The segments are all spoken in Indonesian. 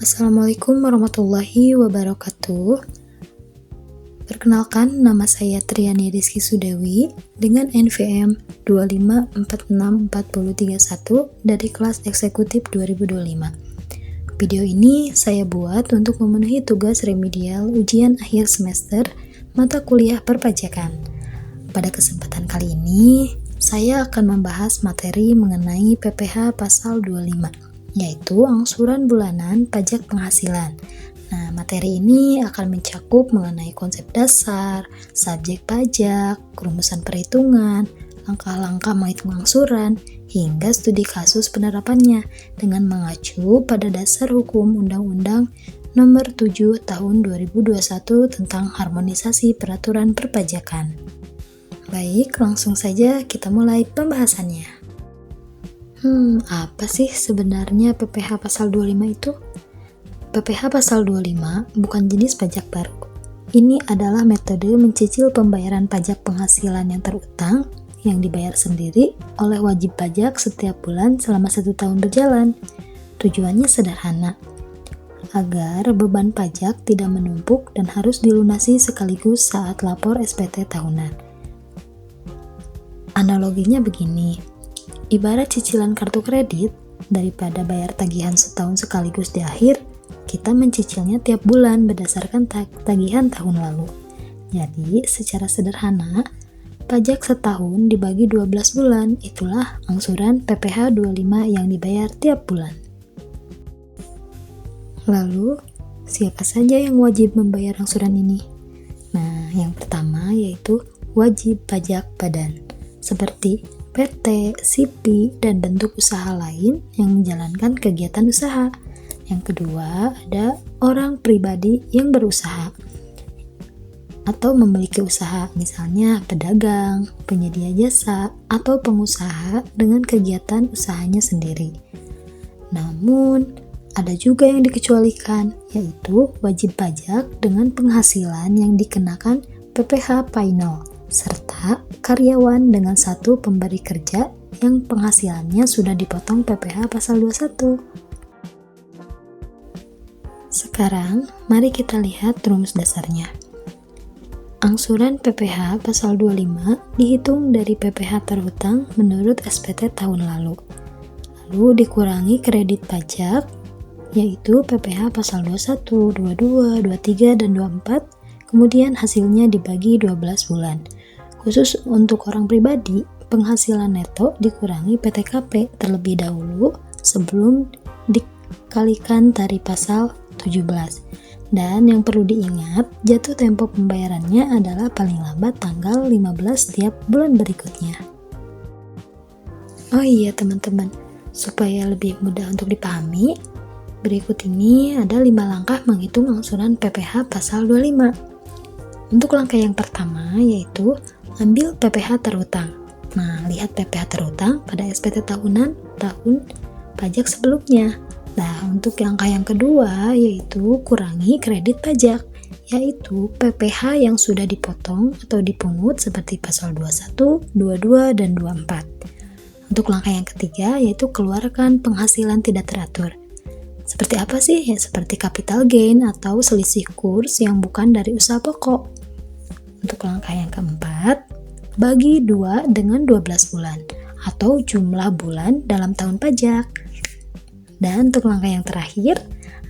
Assalamualaikum warahmatullahi wabarakatuh. Perkenalkan, nama saya Triani Rizky Sudewi dengan NVM 2546431 dari kelas eksekutif 2025. Video ini saya buat untuk memenuhi tugas remedial ujian akhir semester mata kuliah perpajakan. Pada kesempatan kali ini, saya akan membahas materi mengenai PPh pasal 25. Yaitu angsuran bulanan pajak penghasilan. Nah, materi ini akan mencakup mengenai konsep dasar, subjek pajak, rumusan perhitungan, langkah-langkah menghitung angsuran, hingga studi kasus penerapannya dengan mengacu pada dasar hukum Undang-Undang Nomor 7 Tahun 2021 tentang harmonisasi peraturan perpajakan. Baik, langsung saja kita mulai pembahasannya. Apa sih sebenarnya PPh pasal 25 itu? PPh pasal 25 bukan jenis pajak baru. Ini adalah metode mencicil pembayaran pajak penghasilan yang terutang yang dibayar sendiri oleh wajib pajak setiap bulan selama 1 tahun berjalan. Tujuannya sederhana, agar beban pajak tidak menumpuk dan harus dilunasi sekaligus saat lapor SPT tahunan. Analoginya begini, ibarat cicilan kartu kredit, daripada bayar tagihan setahun sekaligus di akhir, kita mencicilnya tiap bulan berdasarkan tagihan tahun lalu. Jadi, secara sederhana, pajak setahun dibagi 12 bulan, itulah angsuran PPh 25 yang dibayar tiap bulan. Lalu, siapa saja yang wajib membayar angsuran ini? Nah, yang pertama yaitu wajib pajak badan, seperti PT, SIPI, dan bentuk usaha lain yang menjalankan kegiatan usaha. Yang kedua, ada orang pribadi yang berusaha atau memiliki usaha, misalnya pedagang, penyedia jasa, atau pengusaha dengan kegiatan usahanya sendiri. Namun, ada juga yang dikecualikan, yaitu wajib pajak dengan penghasilan yang dikenakan PPh final, serta karyawan dengan satu pemberi kerja yang penghasilannya sudah dipotong PPh pasal 21. Sekarang, mari kita lihat rumus dasarnya. Angsuran PPh pasal 25 dihitung dari PPh terhutang menurut SPT tahun lalu. Lalu dikurangi kredit pajak, yaitu PPh pasal 21, 22, 23, dan 24, kemudian hasilnya dibagi 12 bulan. Khusus untuk orang pribadi, penghasilan neto dikurangi PTKP terlebih dahulu sebelum dikalikan tarif pasal 17. Dan yang perlu diingat, jatuh tempo pembayarannya adalah paling lambat tanggal 15 setiap bulan berikutnya. Oh iya teman-teman, supaya lebih mudah untuk dipahami, berikut ini ada 5 langkah menghitung angsuran PPh pasal 25. Untuk langkah yang pertama yaitu ambil PPh terhutang. Nah, lihat PPh terhutang pada SPT tahunan tahun pajak sebelumnya. Nah, untuk langkah yang kedua yaitu kurangi kredit pajak, yaitu PPh yang sudah dipotong atau dipungut seperti pasal 21, 22, dan 24. Untuk langkah yang ketiga yaitu keluarkan penghasilan tidak teratur. Seperti apa sih? Ya, seperti capital gain atau selisih kurs yang bukan dari usaha pokok. Untuk langkah yang keempat, bagi 2 dengan 12 bulan atau jumlah bulan dalam tahun pajak. Dan untuk langkah yang terakhir,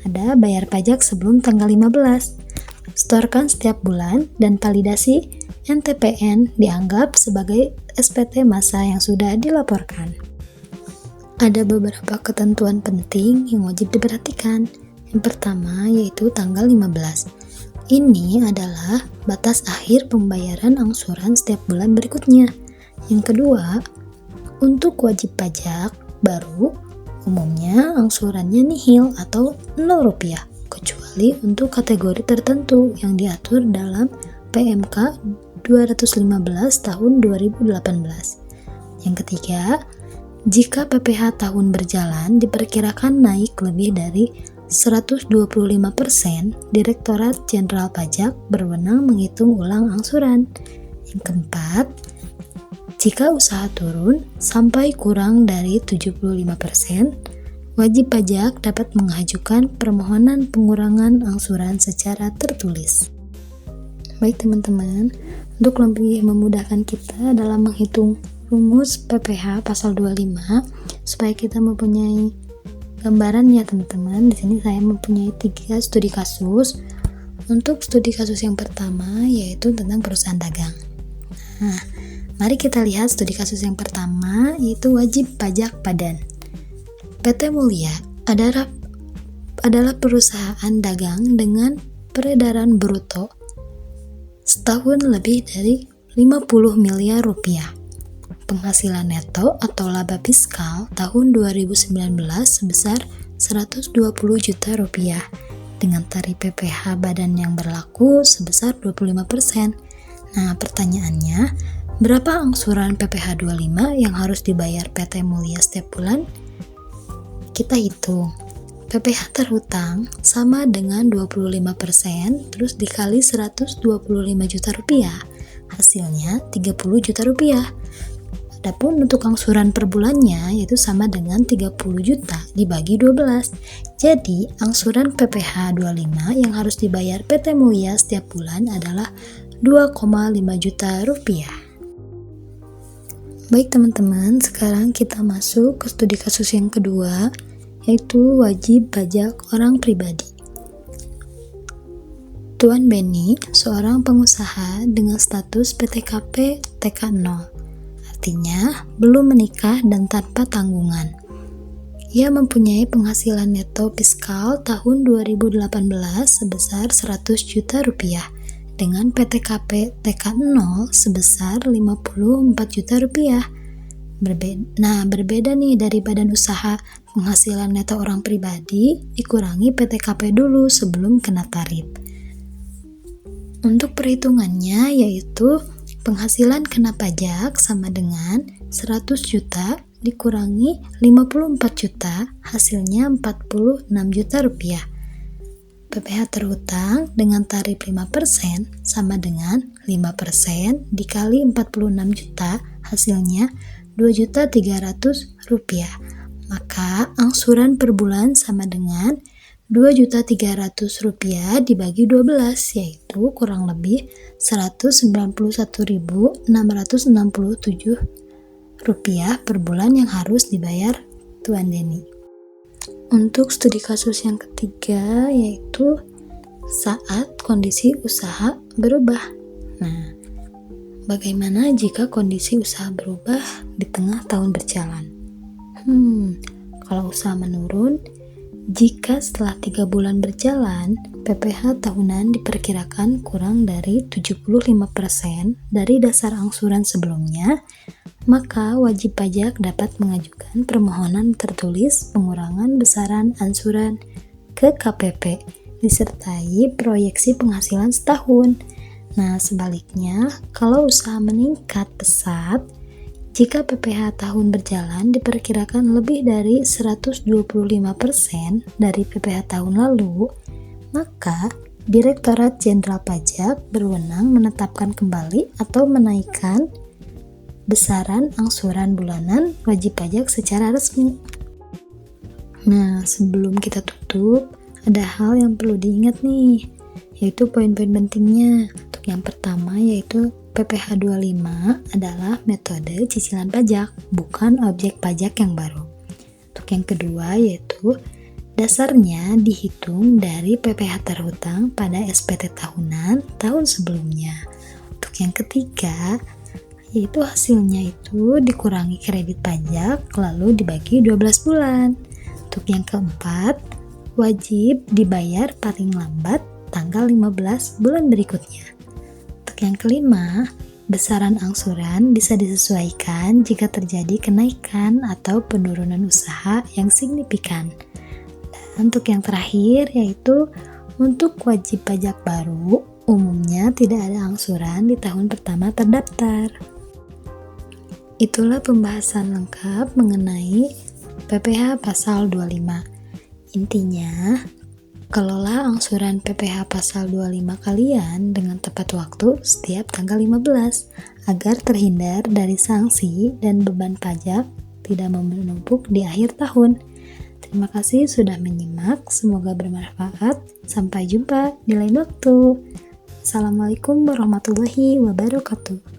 ada bayar pajak sebelum tanggal 15. Setorkan setiap bulan dan validasi NTPN dianggap sebagai SPT masa yang sudah dilaporkan. Ada beberapa ketentuan penting yang wajib diperhatikan. Yang pertama yaitu tanggal 15. Ini adalah batas akhir pembayaran angsuran setiap bulan berikutnya. Yang kedua, untuk wajib pajak baru, umumnya angsurannya nihil atau Rp0, kecuali untuk kategori tertentu yang diatur dalam PMK 215 tahun 2018. Yang ketiga, jika PPh tahun berjalan diperkirakan naik lebih dari 125%, Direktorat Jenderal Pajak berwenang menghitung ulang angsuran. Yang keempat, jika usaha turun sampai kurang dari 75%, wajib pajak dapat mengajukan permohonan pengurangan angsuran secara tertulis. Baik teman-teman, untuk lebih memudahkan kita dalam menghitung rumus PPh pasal 25 supaya kita mempunyai gambaran ya teman-teman. Di sini saya mempunyai 3 studi kasus. Untuk studi kasus yang pertama yaitu tentang perusahaan dagang. Nah, mari kita lihat studi kasus yang pertama yaitu wajib pajak badan. PT Mulia adalah perusahaan dagang dengan peredaran bruto setahun lebih dari 50 miliar rupiah. Penghasilan neto atau laba fiskal tahun 2019 sebesar 120 juta rupiah dengan tarif PPh badan yang berlaku sebesar 25%. Nah, pertanyaannya, berapa angsuran PPh 25 yang harus dibayar PT Mulia setiap bulan? Kita hitung. PPh terhutang sama dengan 25% terus dikali 125 juta rupiah. Hasilnya 30 juta rupiah. Adapun untuk angsuran per bulannya yaitu sama dengan 30 juta dibagi 12. Jadi angsuran PPh 25 yang harus dibayar PT Mulia setiap bulan adalah 2,5 juta rupiah. Baik teman-teman, sekarang kita masuk ke studi kasus yang kedua, yaitu wajib pajak orang pribadi. Tuan Benny, seorang pengusaha dengan status PTKP TK0, artinya belum menikah dan tanpa tanggungan. Ia mempunyai penghasilan neto fiskal tahun 2018 sebesar 100 juta rupiah dengan PTKP TK0 sebesar 54 juta rupiah. Berbeda nih dari badan usaha, penghasilan neto orang pribadi dikurangi PTKP dulu sebelum kena tarif. Untuk perhitungannya yaitu penghasilan kena pajak sama dengan 100 juta dikurangi 54 juta, hasilnya 46 juta rupiah. PPh terhutang dengan tarif 5% sama dengan 5% dikali 46 juta, hasilnya 2.300.000 rupiah. Maka angsuran per bulan sama dengan 2.300.000 rupiah dibagi 12, yaitu kurang lebih 191.667 rupiah per bulan yang harus dibayar Tuan Denny. Untuk studi kasus yang ketiga yaitu saat kondisi usaha berubah. Nah, bagaimana jika kondisi usaha berubah di tengah tahun berjalan? Kalau usaha menurun, jika setelah 3 bulan berjalan, PPh tahunan diperkirakan kurang dari 75% dari dasar angsuran sebelumnya, maka wajib pajak dapat mengajukan permohonan tertulis pengurangan besaran angsuran ke KPP, disertai proyeksi penghasilan setahun. Nah, sebaliknya, kalau usaha meningkat pesat, jika PPh tahun berjalan diperkirakan lebih dari 125% dari PPh tahun lalu, maka Direktorat Jenderal Pajak berwenang menetapkan kembali atau menaikkan besaran angsuran bulanan wajib pajak secara resmi. Nah, sebelum kita tutup, ada hal yang perlu diingat nih, yaitu poin-poin pentingnya. Untuk yang pertama yaitu PPh 25 adalah metode cicilan pajak, bukan objek pajak yang baru. Untuk yang kedua yaitu dasarnya dihitung dari PPh terhutang pada SPT tahunan tahun sebelumnya. Untuk yang ketiga yaitu hasilnya itu dikurangi kredit pajak lalu dibagi 12 bulan. Untuk yang keempat, wajib dibayar paling lambat tanggal 15 bulan berikutnya. Untuk yang kelima, besaran angsuran bisa disesuaikan jika terjadi kenaikan atau penurunan usaha yang signifikan. Dan untuk yang terakhir yaitu untuk wajib pajak baru, umumnya tidak ada angsuran di tahun pertama terdaftar. Itulah pembahasan lengkap mengenai PPh pasal 25. Intinya, kelola angsuran PPh pasal 25 kalian dengan tepat waktu setiap tanggal 15 agar terhindar dari sanksi dan beban pajak tidak menumpuk di akhir tahun. Terima kasih sudah menyimak, semoga bermanfaat. Sampai jumpa di lain waktu. Assalamualaikum warahmatullahi wabarakatuh.